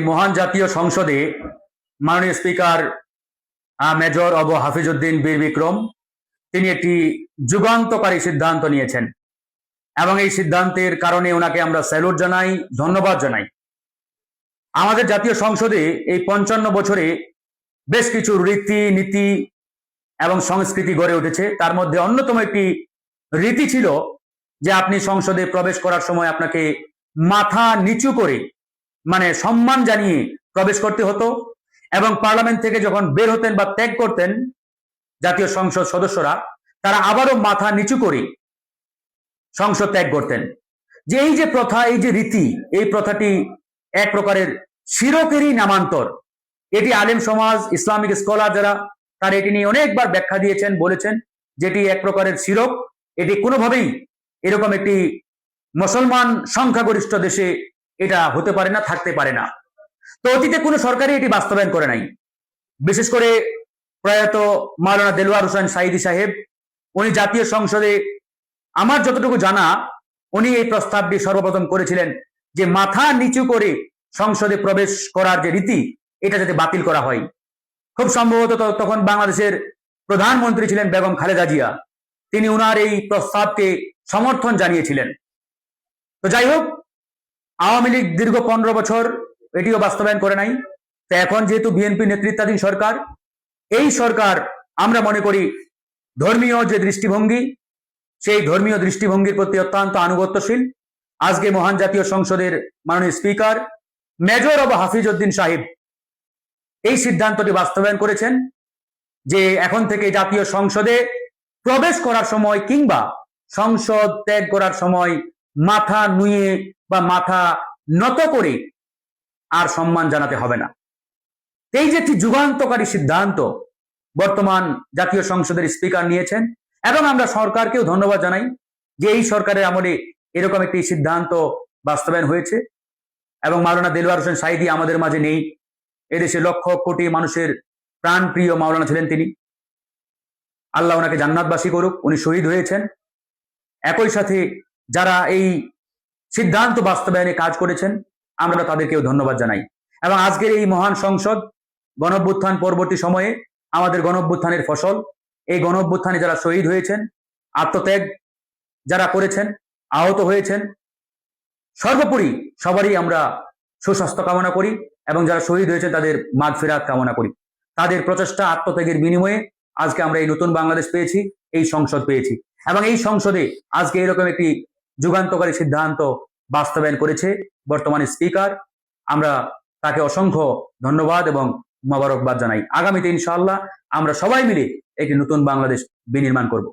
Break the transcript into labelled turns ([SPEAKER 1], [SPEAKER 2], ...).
[SPEAKER 1] মহান জাতীয় সংসদে মাননীয় স্পিকার মেজর অব হাফিজউদ্দিন বীর বিক্রম তিনি একটি যুগান্তকারী সিদ্ধান্ত নিয়েছেন এবং এই সিদ্ধান্তের কারণে ওনাকে আমরা স্যালুট জানাই, ধন্যবাদ জানাই। আমাদের জাতীয় সংসদে এই 55 বছরে বেশ কিছু রীতি নীতি এবং সংস্কৃতি গড়ে উঠেছে। তার মধ্যে অন্যতম একটি রীতি ছিল যে আপনি সংসদে প্রবেশ করার সময় আপনাকে মাথা নিচু করে মানে সম্মান জানিয়ে প্রবেশ করতে হতো এবং পার্লামেন্ট থেকে যখন বের হতেন বা ত্যাগ করতেন জাতীয় সংসদ সদস্যরা, তারা আবারও মাথা নিচু করে সংসদ ত্যাগ করতেন। যে এই যে প্রথা, এই যে রীতি, এই প্রথাটি এক প্রকারের শিরকেরই নামান্তর। এটি আলেম সমাজ, ইসলামিক স্কলার যারা, তারা এটি নিয়ে অনেকবার ব্যাখ্যা দিয়েছেন, বলেছেন যেটি এক প্রকারের শিরক। এটি কোনোভাবেই এরকম একটি মুসলমান সংখ্যাগরিষ্ঠ দেশে এটা হতে পারে না, থাকতে পারে না। তো অতীতে কোনো সরকারই এটি বাস্তবায়ন করে নাই। বিশেষ করে প্রয়াত মাওলানা দেলোয়ার হোসেন সাইদি সাহেব, উনি জাতীয় সংসদে, আমার যতটুকু জানা, উনি এই প্রস্তাবটি সর্বপ্রথম করেছিলেন যে মাথা নিচু করে সংসদে প্রবেশ করার যে রীতি, এটা যাতে বাতিল করা হয়। খুব সম্ভবত তখন বাংলাদেশের প্রধানমন্ত্রী ছিলেন বেগম খালেদা জিয়া, তিনি উনার এই প্রস্তাবকে সমর্থন জানিয়েছিলেন। তো যাই হোক, আওয়ামী লীগ দীর্ঘ 15 বছর এটিও বাস্তবায়ন করে নাই। তো এখন যেহেতু বিএনপি নেতৃত্বাধীন সরকার, এই সরকার আমরা মনে করি ধর্মীয় যে দৃষ্টিভঙ্গি, সেই ধর্মীয় দৃষ্টিভঙ্গির প্রতি অত্যন্ত আনুগত্যশীল। আজকে মহান জাতীয় সংসদের মাননীয় স্পিকার মেজর অব হাফিজউদ্দিন সাহেব এই সিদ্ধান্তটি বাস্তবায়ন করেছেন যে এখন থেকে জাতীয় সংসদে প্রবেশ করার সময় কিংবা সংসদ ত্যাগ করার সময় মাথা নুয়ে বা মাথা নত করে আর সম্মান জানাতে হবে না। এই যে একটি যুগান্তকারী সিদ্ধান্ত বর্তমান জাতীয় সংসদের স্পিকার নিয়েছেন, এবং আমরা সরকারকেও ধন্যবাদ জানাই যে এই সরকারের আমলে এরকম একটি সিদ্ধান্ত বাস্তবায়ন হয়েছে। এবং মাওলানা দেলোয়ার হোসেন সাইদি আমাদের মাঝে নেই। এদেশে লক্ষ কোটি মানুষের প্রাণ প্রিয় মাওলানা ছিলেন তিনি। আল্লাহ ওনাকে জান্নাতবাসী করুক, উনি শহীদ হয়েছেন। একই সাথে যারা এই সিদ্ধান্ত বাস্তবায়নে কাজ করেছেন, আমরা তাদেরকেও ধন্যবাদ জানাই। এবং আজকের এই মহান সংসদ গণঅভ্যুত্থান পরবর্তী সময়ে আমাদের গণঅভ্যুত্থানের ফসল। এই গণঅভ্যুত্থানে যারা শহীদ হয়েছেন, আত্মত্যাগ যারা করেছেন, আহত হয়েছেন, সর্বোপরি সবারই আমরা সুস্বাস্থ্য কামনা করি এবং যারা শহীদ হয়েছেন তাদের মাগফিরাত কামনা করি। তাদের প্রচেষ্টা, আত্মত্যাগের বিনিময়ে আজকে আমরা এই নতুন বাংলাদেশ পেয়েছি, এই সংসদ পেয়েছি। এবং এই সংসদে আজকে এরকম একটি যুগান্তকারী সিদ্ধান্ত বাস্তবায়ন করেছে বর্তমান স্পিকার। আমরা তাকে অসংখ্য ধন্যবাদ এবং মোবারকবাদ জানাই। আগামীতে ইনশাআল্লাহ আমরা সবাই মিলে একটি নতুন বাংলাদেশ বিনির্মাণ করব।